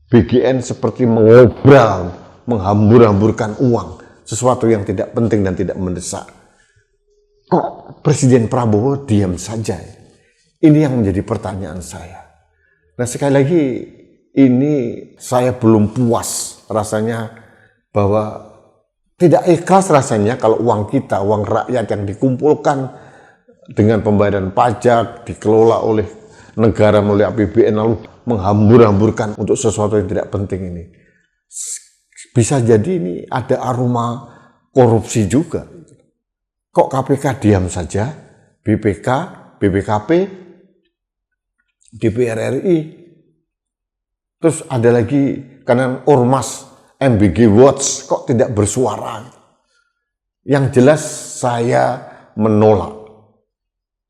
BGN seperti mengobral, menghambur-hamburkan uang, sesuatu yang tidak penting dan tidak mendesak. Kok Presiden Prabowo diam saja? Ini yang menjadi pertanyaan saya. Nah, sekali lagi, ini saya belum puas rasanya bahwa tidak ikhlas rasanya kalau uang kita, uang rakyat yang dikumpulkan dengan pembayaran pajak, dikelola oleh negara melalui APBN, lalu menghambur-hamburkan untuk sesuatu yang tidak penting ini. Bisa jadi ini ada aroma korupsi juga. Kok KPK diam saja, BPK, BPKP, DPR RI, terus ada lagi kanan Ormas, MBG Watch, kok tidak bersuara? Yang jelas saya menolak.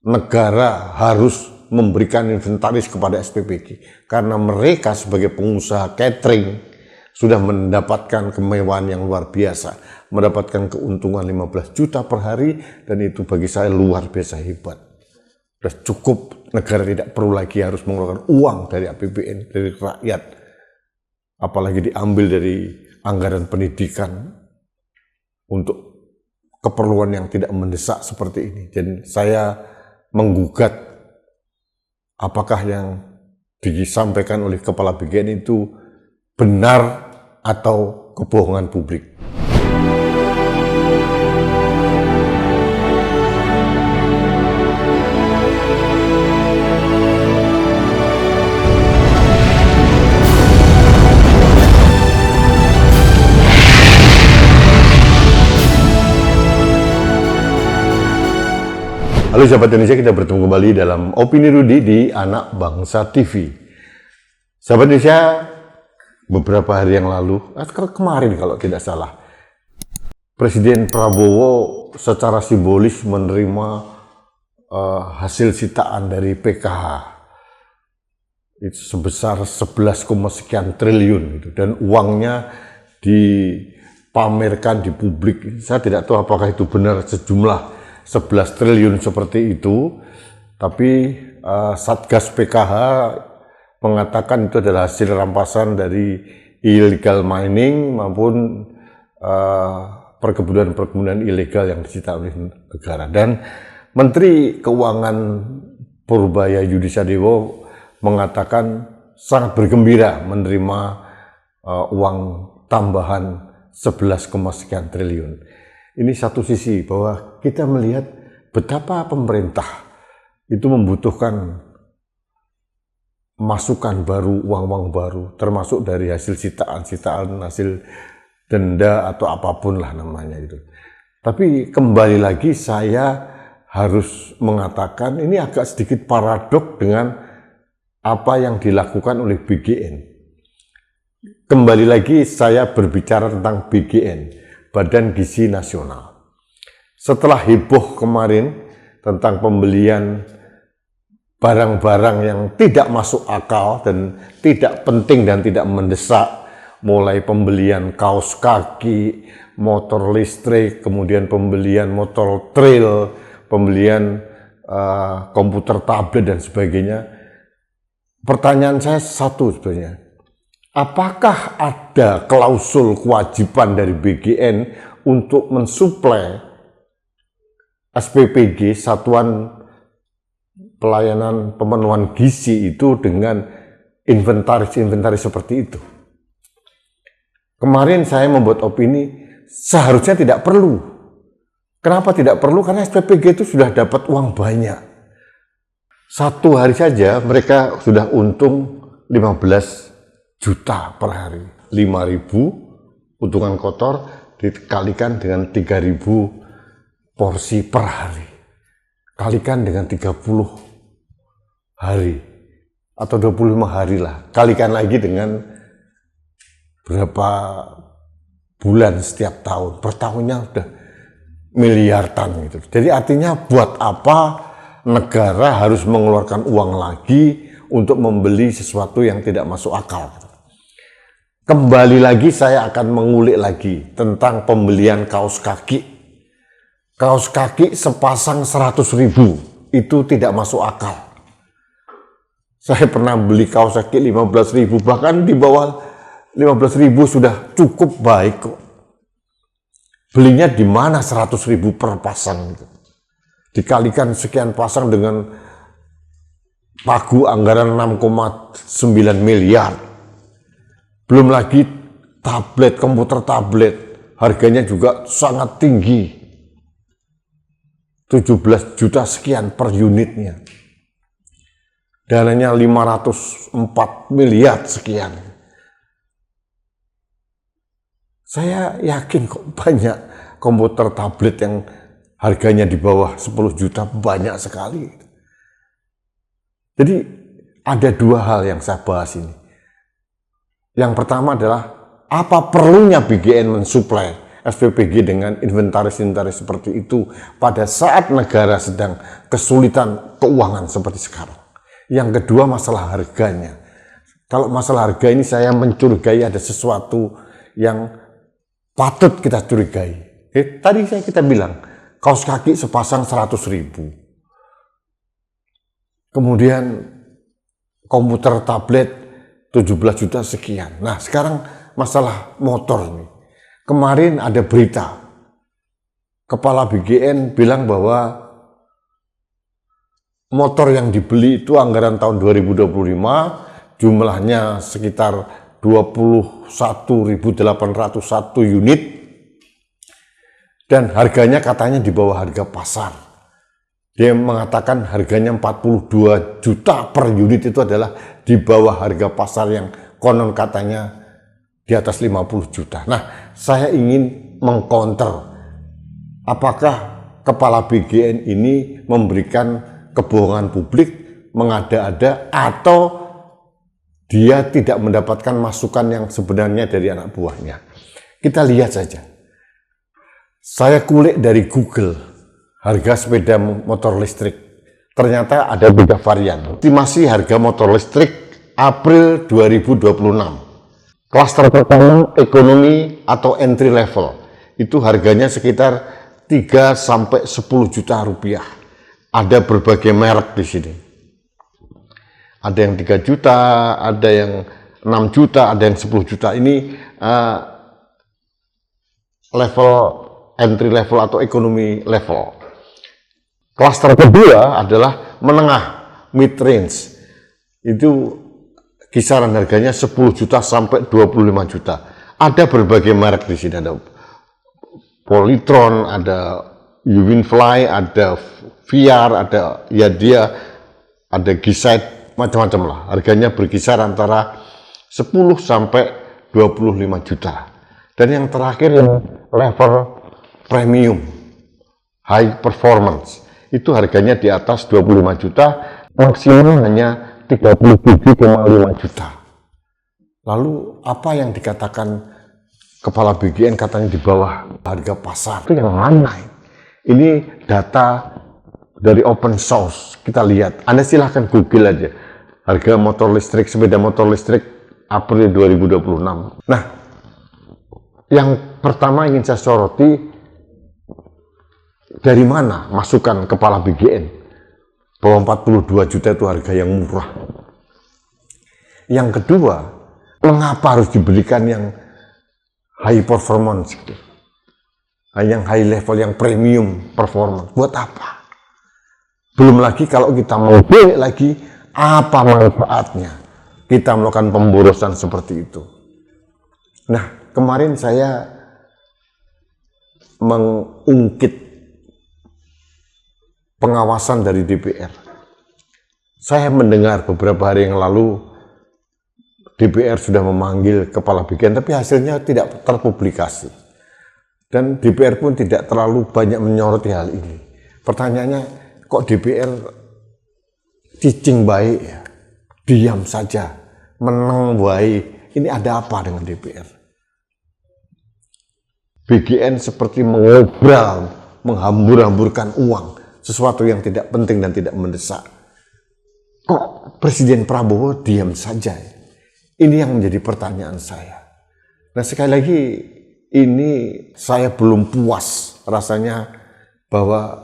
Negara harus memberikan inventaris kepada SPPG karena mereka sebagai pengusaha catering sudah mendapatkan kemewahan yang luar biasa, mendapatkan keuntungan 15 juta per hari, dan itu bagi saya luar biasa hebat. Sudah cukup, negara tidak perlu lagi harus mengeluarkan uang dari APBN, dari rakyat, apalagi diambil dari anggaran pendidikan untuk keperluan yang tidak mendesak seperti ini. Dan saya menggugat apakah yang disampaikan oleh Kepala BGN itu benar atau kebohongan publik. Halo sahabat Indonesia, kita bertemu kembali dalam Opini Rudi di Anak Bangsa TV. Sahabat Indonesia, beberapa hari yang lalu, kemarin kalau tidak salah, Presiden Prabowo secara simbolis menerima hasil sitaan dari PKH itu sebesar 11, sekian triliun gitu, dan uangnya dipamerkan di publik. Saya tidak tahu apakah itu benar sejumlah 11 triliun seperti itu, tapi Satgas PKH mengatakan itu adalah hasil rampasan dari illegal mining maupun perkebunan ilegal yang disita oleh negara. Dan Menteri Keuangan Purbaya Yudisadewo mengatakan sangat bergembira menerima uang tambahan 11, sekian triliun. Ini satu sisi bahwa kita melihat betapa pemerintah itu membutuhkan masukan baru, uang-uang baru, termasuk dari hasil sitaan, hasil denda atau apapun lah namanya itu. Tapi kembali lagi saya harus mengatakan ini agak sedikit paradok dengan apa yang dilakukan oleh BGN. Kembali lagi saya berbicara tentang BGN, Badan Gizi Nasional. Setelah heboh kemarin tentang pembelian barang-barang yang tidak masuk akal dan tidak penting dan tidak mendesak, mulai pembelian kaos kaki, motor listrik, kemudian pembelian motor trail, pembelian komputer tablet dan sebagainya. Pertanyaan saya satu sebenarnya. Apakah ada klausul kewajiban dari BGN untuk mensuplai SPPG, Satuan Pelayanan Pemenuhan Gizi itu dengan inventaris seperti itu? Kemarin saya membuat opini seharusnya tidak perlu. Kenapa tidak perlu? Karena SPPG itu sudah dapat uang banyak. Satu hari saja mereka sudah untung 15 juta per hari. 5.000 untungan kotor dikalikan dengan 3.000 porsi per hari. Kalikan dengan 30 hari atau 25 hari lah. Kalikan lagi dengan berapa bulan setiap tahun. Per tahunnya udah miliaran gitu. Jadi artinya buat apa negara harus mengeluarkan uang lagi untuk membeli sesuatu yang tidak masuk akal. Kembali lagi saya akan mengulik lagi tentang pembelian kaos kaki. Kaos kaki sepasang 100.000 itu tidak masuk akal. Saya pernah beli kaos kaki 15.000, bahkan di bawah 15.000 sudah cukup baik kok. Belinya di mana 100.000 per pasang gitu. Dikalikan sekian pasang dengan pagu anggaran 6,9 miliar. Belum lagi tablet, komputer tablet, harganya juga sangat tinggi. 17 juta sekian per unitnya. Dananya 504 miliar sekian. Saya yakin kok banyak komputer tablet yang harganya di bawah 10 juta, banyak sekali. Jadi ada dua hal yang saya bahas ini. Yang pertama adalah apa perlunya BGN mensuplai SPPG dengan inventaris-inventaris seperti itu pada saat negara sedang kesulitan keuangan seperti sekarang. Yang kedua masalah harganya. Kalau masalah harga ini saya mencurigai ada sesuatu yang patut kita curigai. Tadi kita bilang kaos kaki sepasang 100.000. Kemudian komputer tablet 17 juta sekian. Nah sekarang masalah motor nih. Kemarin ada berita, Kepala BGN bilang bahwa motor yang dibeli itu anggaran tahun 2025 jumlahnya sekitar 21.801 unit dan harganya katanya di bawah harga pasar. Dia mengatakan harganya 42 juta per unit itu adalah di bawah harga pasar yang konon katanya di atas 50 juta. Nah, saya ingin mengcounter apakah Kepala BGN ini memberikan kebohongan publik, mengada-ada, atau dia tidak mendapatkan masukan yang sebenarnya dari anak buahnya. Kita lihat saja. Saya kulik dari Google harga sepeda motor listrik. Ternyata ada 3 varian. Estimasi harga motor listrik April 2026. Klaster pertama ekonomi atau entry level. Itu harganya sekitar 3 sampai 10 juta rupiah. Ada berbagai merek di sini. Ada yang 3 juta, ada yang 6 juta, ada yang 10 juta. Ini level entry level atau ekonomi level. Klaster kedua adalah menengah, mid range. Itu kisaran harganya 10 juta sampai 25 juta. Ada berbagai merek di sini. Ada Polytron, ada Uwinfly, ada VR, ada Yadia, ada G-Side, macam-macam lah. Harganya berkisar antara 10 sampai 25 juta. Dan yang terakhir yang level premium, high performance, itu harganya di atas 25 juta, maksimum hanya 37,5 juta. Lalu apa yang dikatakan Kepala BGN katanya di bawah harga pasar? Itu yang mana? Ini data dari open source. Kita lihat. Anda silahkan Google aja. Harga motor listrik, sepeda motor listrik April 2026. Nah, yang pertama ingin saya soroti, dari mana masukan Kepala BGN bahwa 42 juta itu harga yang murah? Yang kedua, mengapa harus diberikan yang high performance, yang high level, yang premium performance? Buat apa? Belum lagi kalau kita mau beli lagi, apa manfaatnya kita melakukan pemborosan seperti itu? Nah, kemarin saya mengungkit pengawasan dari DPR. Saya mendengar beberapa hari yang lalu DPR sudah memanggil Kepala BGN, tapi hasilnya tidak terpublikasi. Dan DPR pun tidak terlalu banyak menyoroti hal ini. Pertanyaannya, kok DPR cicing baik ya? Diam saja, meneng baik. Ini ada apa dengan DPR? BGN seperti mengobral, menghambur-hamburkan uang, sesuatu yang tidak penting dan tidak mendesak. Kok Presiden Prabowo diam saja? Ini yang menjadi pertanyaan saya. Nah, sekali lagi, ini saya belum puas rasanya bahwa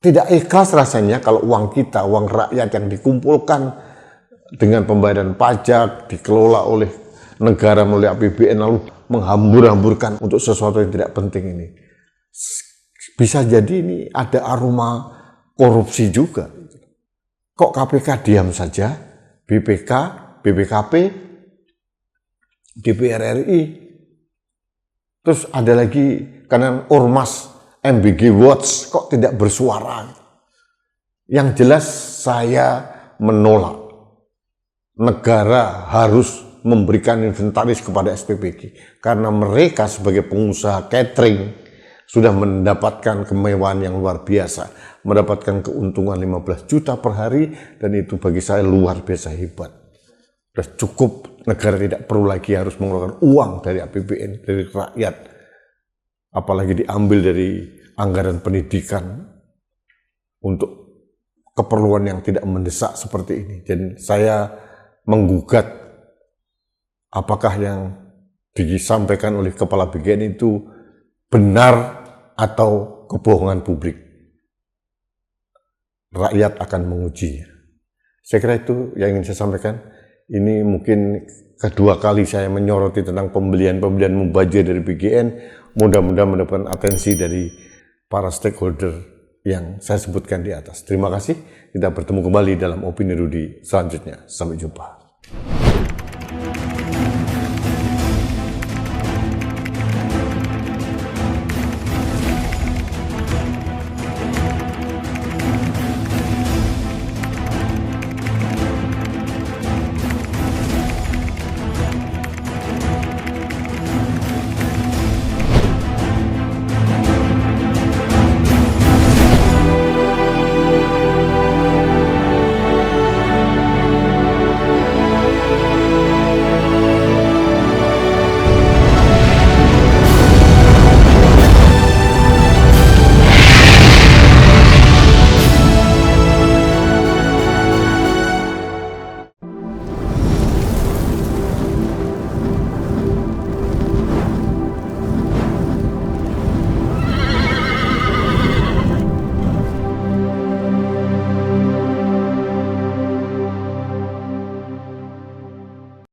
tidak ikhlas rasanya kalau uang kita, uang rakyat yang dikumpulkan dengan pembayaran pajak, dikelola oleh negara melalui APBN lalu menghambur-hamburkan untuk sesuatu yang tidak penting ini. Bisa jadi ini ada aroma korupsi juga. Kok KPK diam saja, BPK, BPKP, DPR RI, terus ada lagi kanan Ormas, MBG Watch, kok tidak bersuara? Yang jelas saya menolak. Negara harus memberikan inventaris kepada SPPG karena mereka sebagai pengusaha catering sudah mendapatkan kemewahan yang luar biasa, mendapatkan keuntungan 15 juta per hari, dan itu bagi saya luar biasa hebat. Sudah cukup, negara tidak perlu lagi harus mengeluarkan uang dari APBN, dari rakyat, apalagi diambil dari anggaran pendidikan untuk keperluan yang tidak mendesak seperti ini. Dan saya menggugat apakah yang disampaikan oleh Kepala BGN itu benar atau kebohongan publik. Rakyat akan mengujinya. Saya kira itu yang ingin saya sampaikan. Ini mungkin kedua kali saya menyoroti tentang pembelian-pembelian mubazir dari BGN. Mudah-mudahan mendapatkan atensi dari para stakeholder yang saya sebutkan di atas. Terima kasih. Kita bertemu kembali dalam Opini Rudy selanjutnya. Sampai jumpa.